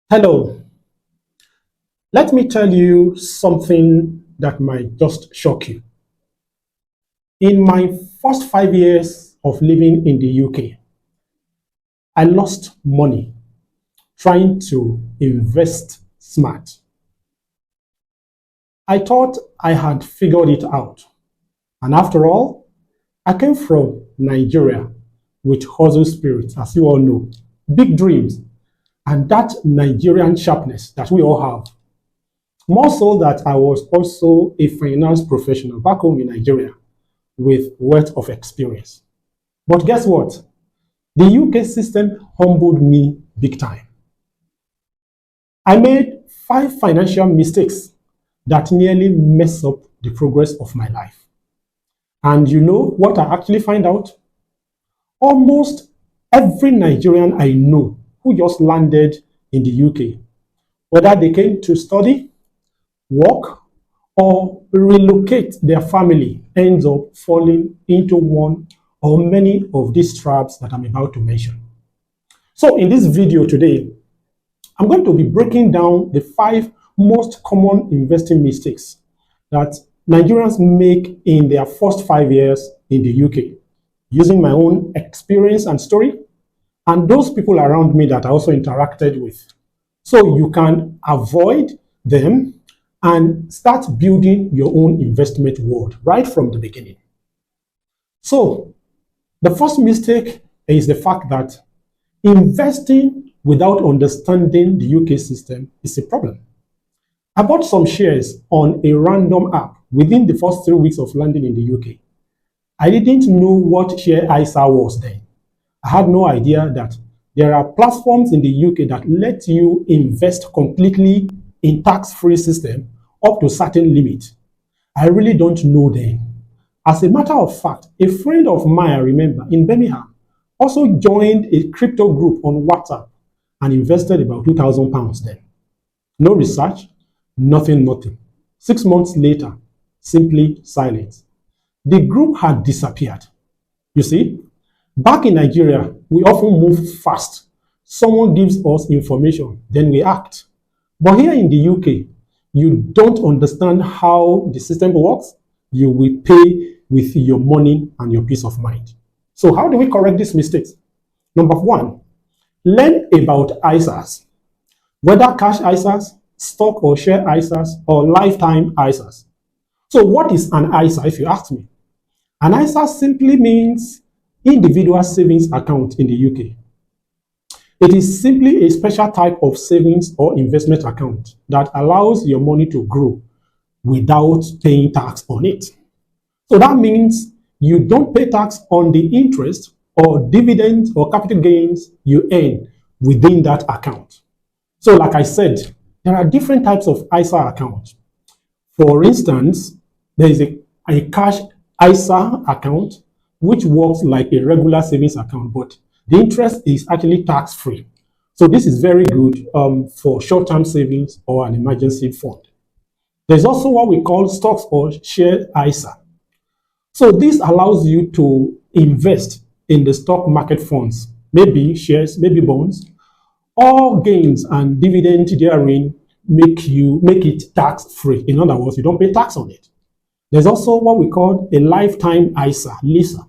Hello, let me tell you something that might just shock you. In my first 5 years of living in the UK, I lost money trying to invest smart. I thought I had figured it out. And after all, I came from Nigeria with hustle spirit, as you all know, big dreams, and that Nigerian sharpness that we all have. More so that I was also a finance professional back home in Nigeria with wealth of experience. But guess what? The UK system humbled me big time. I made 5 financial mistakes that nearly messed up the progress of my life. And you know what I actually find out? Almost every Nigerian I know who just landed in the UK, whether they came to study, work, or relocate their family, ends up falling into one or many of these traps that I'm about to mention. So in this video today, I'm going to be breaking down the 5 most common investing mistakes that Nigerians make in their first 5 years in the UK, using my own experience and story, and those people around me that I also interacted with. So you can avoid them and start building your own investment world right from the beginning. So the first mistake is the fact that investing without understanding the UK system is a problem. I bought some shares on a random app within the first 3 weeks of landing in the UK. I didn't know what share ISA was then. I had no idea that there are platforms in the UK that let you invest completely in tax-free system up to a certain limit. I really don't know then. As a matter of fact, a friend of mine, I remember, in Birmingham, also joined a crypto group on WhatsApp and invested about £2,000 then. No research, nothing. 6 months later, simply silence. The group had disappeared. You see, back in Nigeria, we often move fast. Someone gives us information, then we act. But here in the UK, you don't understand how the system works, you will pay with your money and your peace of mind. So how do we correct these mistakes? Number one, learn about ISAs, whether cash ISAs, stock or share ISAs, or lifetime ISAs. So what is an ISA if you ask me? An ISA simply means individual savings account in the UK. It is simply a special type of savings or investment account that allows your money to grow without paying tax on it. So that means you don't pay tax on the interest or dividends or capital gains you earn within that account. So like I said, there are different types of ISA accounts. For instance, there is a cash ISA account which works like a regular savings account, but the interest is actually tax-free. So this is very good for short-term savings or an emergency fund. There's also what we call stocks or share ISA. So this allows you to invest in the stock market funds, maybe shares, maybe bonds. All gains and dividend therein make it tax-free. In other words, you don't pay tax on it. There's also what we call a lifetime ISA, LISA.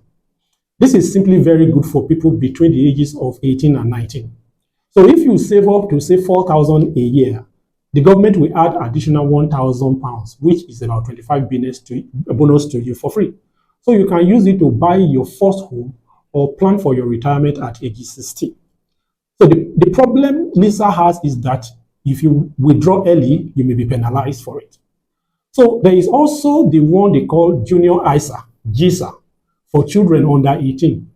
This is simply very good for people between the ages of 18 and 19. So if you save up to say 4,000 a year, the government will add additional £1,000, which is about 25 bonus to you for free. So you can use it to buy your first home or plan for your retirement at age 60. So the problem LISA has is that if you withdraw early, you may be penalized for it. So there is also the one they call junior ISA, GISA, for children under 18.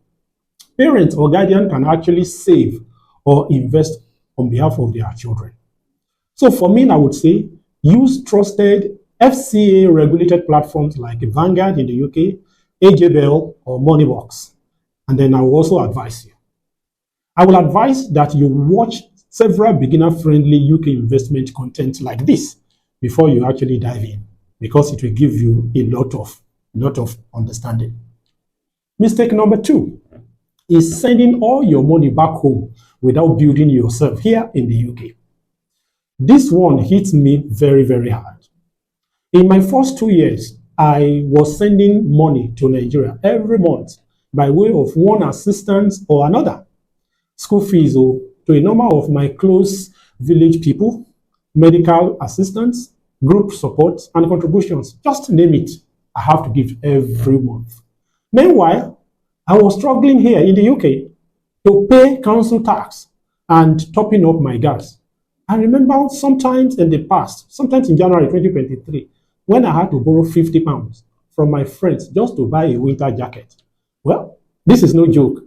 Parents or guardian can actually save or invest on behalf of their children. So for me, I would say use trusted FCA regulated platforms like Vanguard in the UK, AJBL, or Moneybox. And then I will also advise you. I will advise that you watch several beginner-friendly UK investment content like this before you actually dive in, because it will give you a lot of understanding. Mistake number 2 is sending all your money back home without building yourself here in the UK. This one hit me very, very hard. In my first 2 years, I was sending money to Nigeria every month by way of one assistance or another. School fees to a number of my close village people, medical assistance, group support, and contributions. Just name it, I have to give every month. Meanwhile, I was struggling here in the UK to pay council tax and topping up my gas. I remember sometimes in the past, sometimes in January 2023, when I had to borrow £50 from my friends just to buy a winter jacket. Well, this is no joke.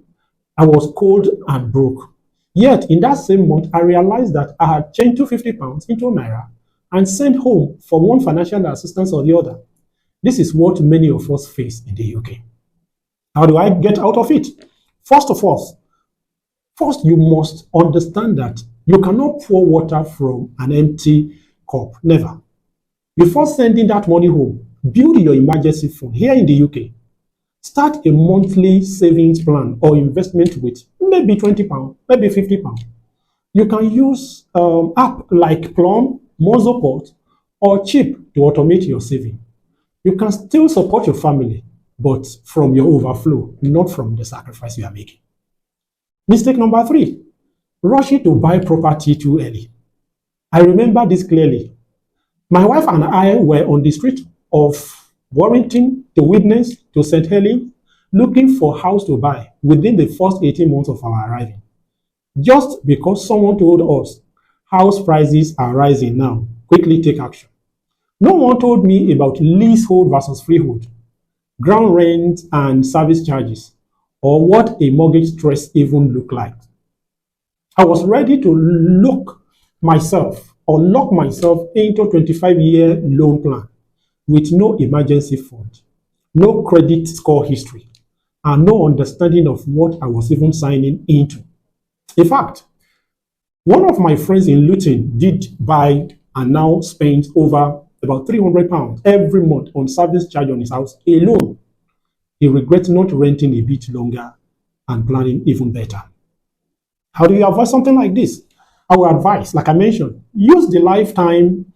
I was cold and broke. Yet, in that same month, I realized that I had changed £250 into Naira and sent home for one financial assistance or the other. This is what many of us face in the UK. How do I get out of it? First of all, first you must understand that you cannot pour water from an empty cup. Never. Before sending that money home, build your emergency fund here in the UK. Start a monthly savings plan or investment with maybe £20, maybe £50. You can use app like Plum, Monzoport, or Chip to automate your saving. You can still support your family, but from your overflow, not from the sacrifice you are making. Mistake number three, rushing to buy property too early. I remember this clearly. My wife and I were on the street of Warrington to Widnes to St. Helens looking for a house to buy within the first 18 months of our arriving. Just because someone told us house prices are rising now, quickly take action. No one told me about leasehold versus freehold, ground rent and service charges, or what a mortgage stress even look like. I was ready to lock myself into a 25-year loan plan with no emergency fund, no credit score history, and no understanding of what I was even signing into. In fact, one of my friends in Luton did buy and now spends over about £300 every month on service charge on his house alone. He regrets not renting a bit longer and planning even better. How do you avoid something like this? I will advise, like I mentioned, use the lifetime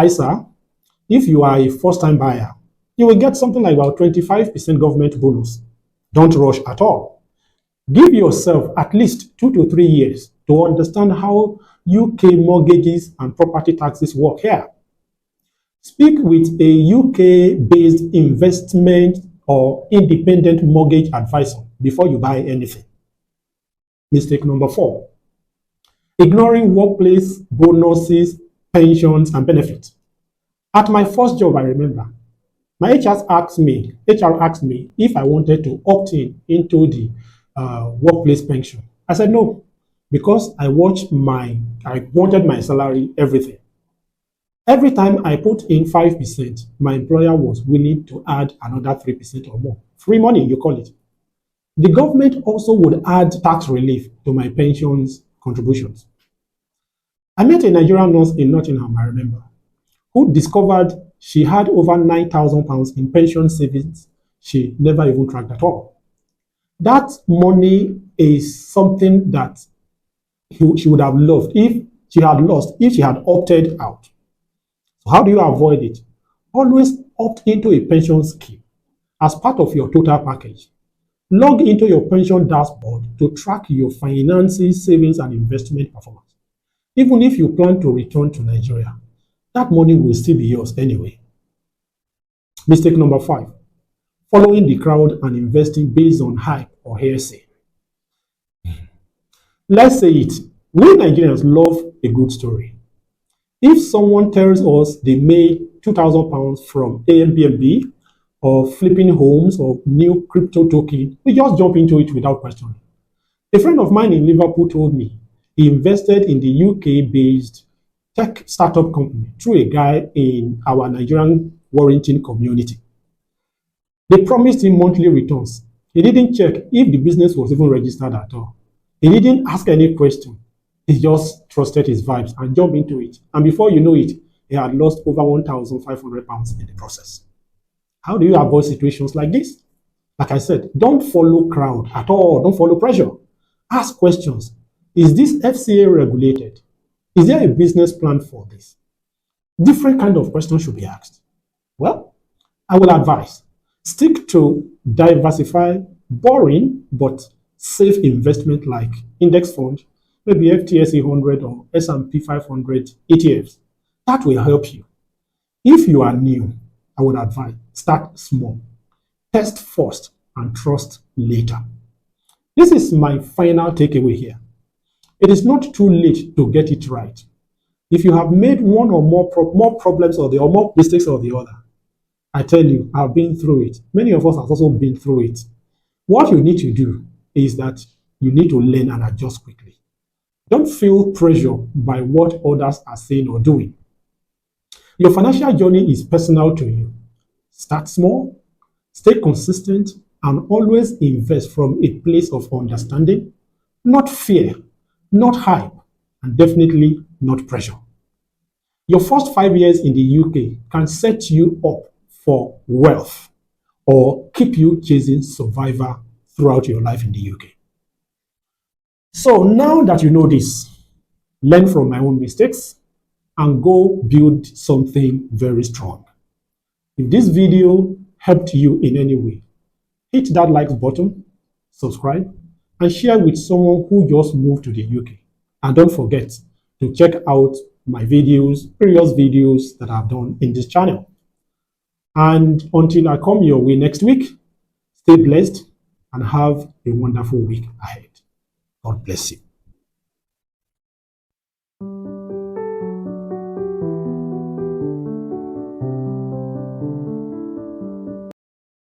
ISA. If you are a first-time buyer, you will get something like about 25% government bonus. Don't rush at all. Give yourself at least 2 to 3 years to understand how UK mortgages and property taxes work here. Speak with a UK-based investment or independent mortgage advisor before you buy anything. Mistake number four, ignoring workplace bonuses, pensions, and benefits. At my first job, I remember, my HR asked me if I wanted to opt in into the workplace pension. I said no, because I wanted my salary, everything. Every time I put in 5%, my employer was willing to add another 3% or more. Free money, you call it. The government also would add tax relief to my pensions contributions. I met a Nigerian nurse in Nottingham, I remember, who discovered she had over £9,000 in pension savings she never even tracked at all. That money is something that she would have loved if she had opted out. So how do you avoid it? Always opt into a pension scheme as part of your total package. Log into your pension dashboard to track your finances, savings, and investment performance. Even if you plan to return to Nigeria, that money will still be yours anyway. Mistake number five, following the crowd and investing based on hype or hearsay. Let's say it, we Nigerians love a good story. If someone tells us they made £2,000 from Airbnb or flipping homes or new crypto token, we just jump into it without questioning. A friend of mine in Liverpool told me he invested in the UK-based tech startup company through a guy in our Nigerian Warrington community. They promised him monthly returns. He didn't check if the business was even registered at all. He didn't ask any question. He just trusted his vibes and jumped into it. And before you know it, he had lost over £1,500 in the process. How do you avoid situations like this? Like I said, don't follow crowd at all. Don't follow pressure. Ask questions. Is this FCA regulated? Is there a business plan for this? Different kind of questions should be asked. Well, I will advise stick to diversify boring but safe investment like index fund, maybe FTSE 100 or S&P 500 ETFs. That will help you. If you are new, I would advise start small, test first, and trust later. This is my final takeaway here. It is not too late to get it right. If you have made one or more problems or more mistakes or the other, I tell you, I've been through it. Many of us have also been through it. What you need to do is that you need to learn and adjust quickly. Don't feel pressure by what others are saying or doing. Your financial journey is personal to you. Start small, stay consistent, and always invest from a place of understanding, not fear, not hype, and definitely not pressure. Your first 5 years in the UK can set you up for wealth or keep you chasing survivor throughout your life in the UK. So now that you know this, learn from my own mistakes and go build something very strong. If this video helped you in any way, hit that like button, subscribe, and share with someone who just moved to the UK. And don't forget to check out my videos, previous videos that I've done in this channel. And until I come your way next week, stay blessed and have a wonderful week ahead. God bless you.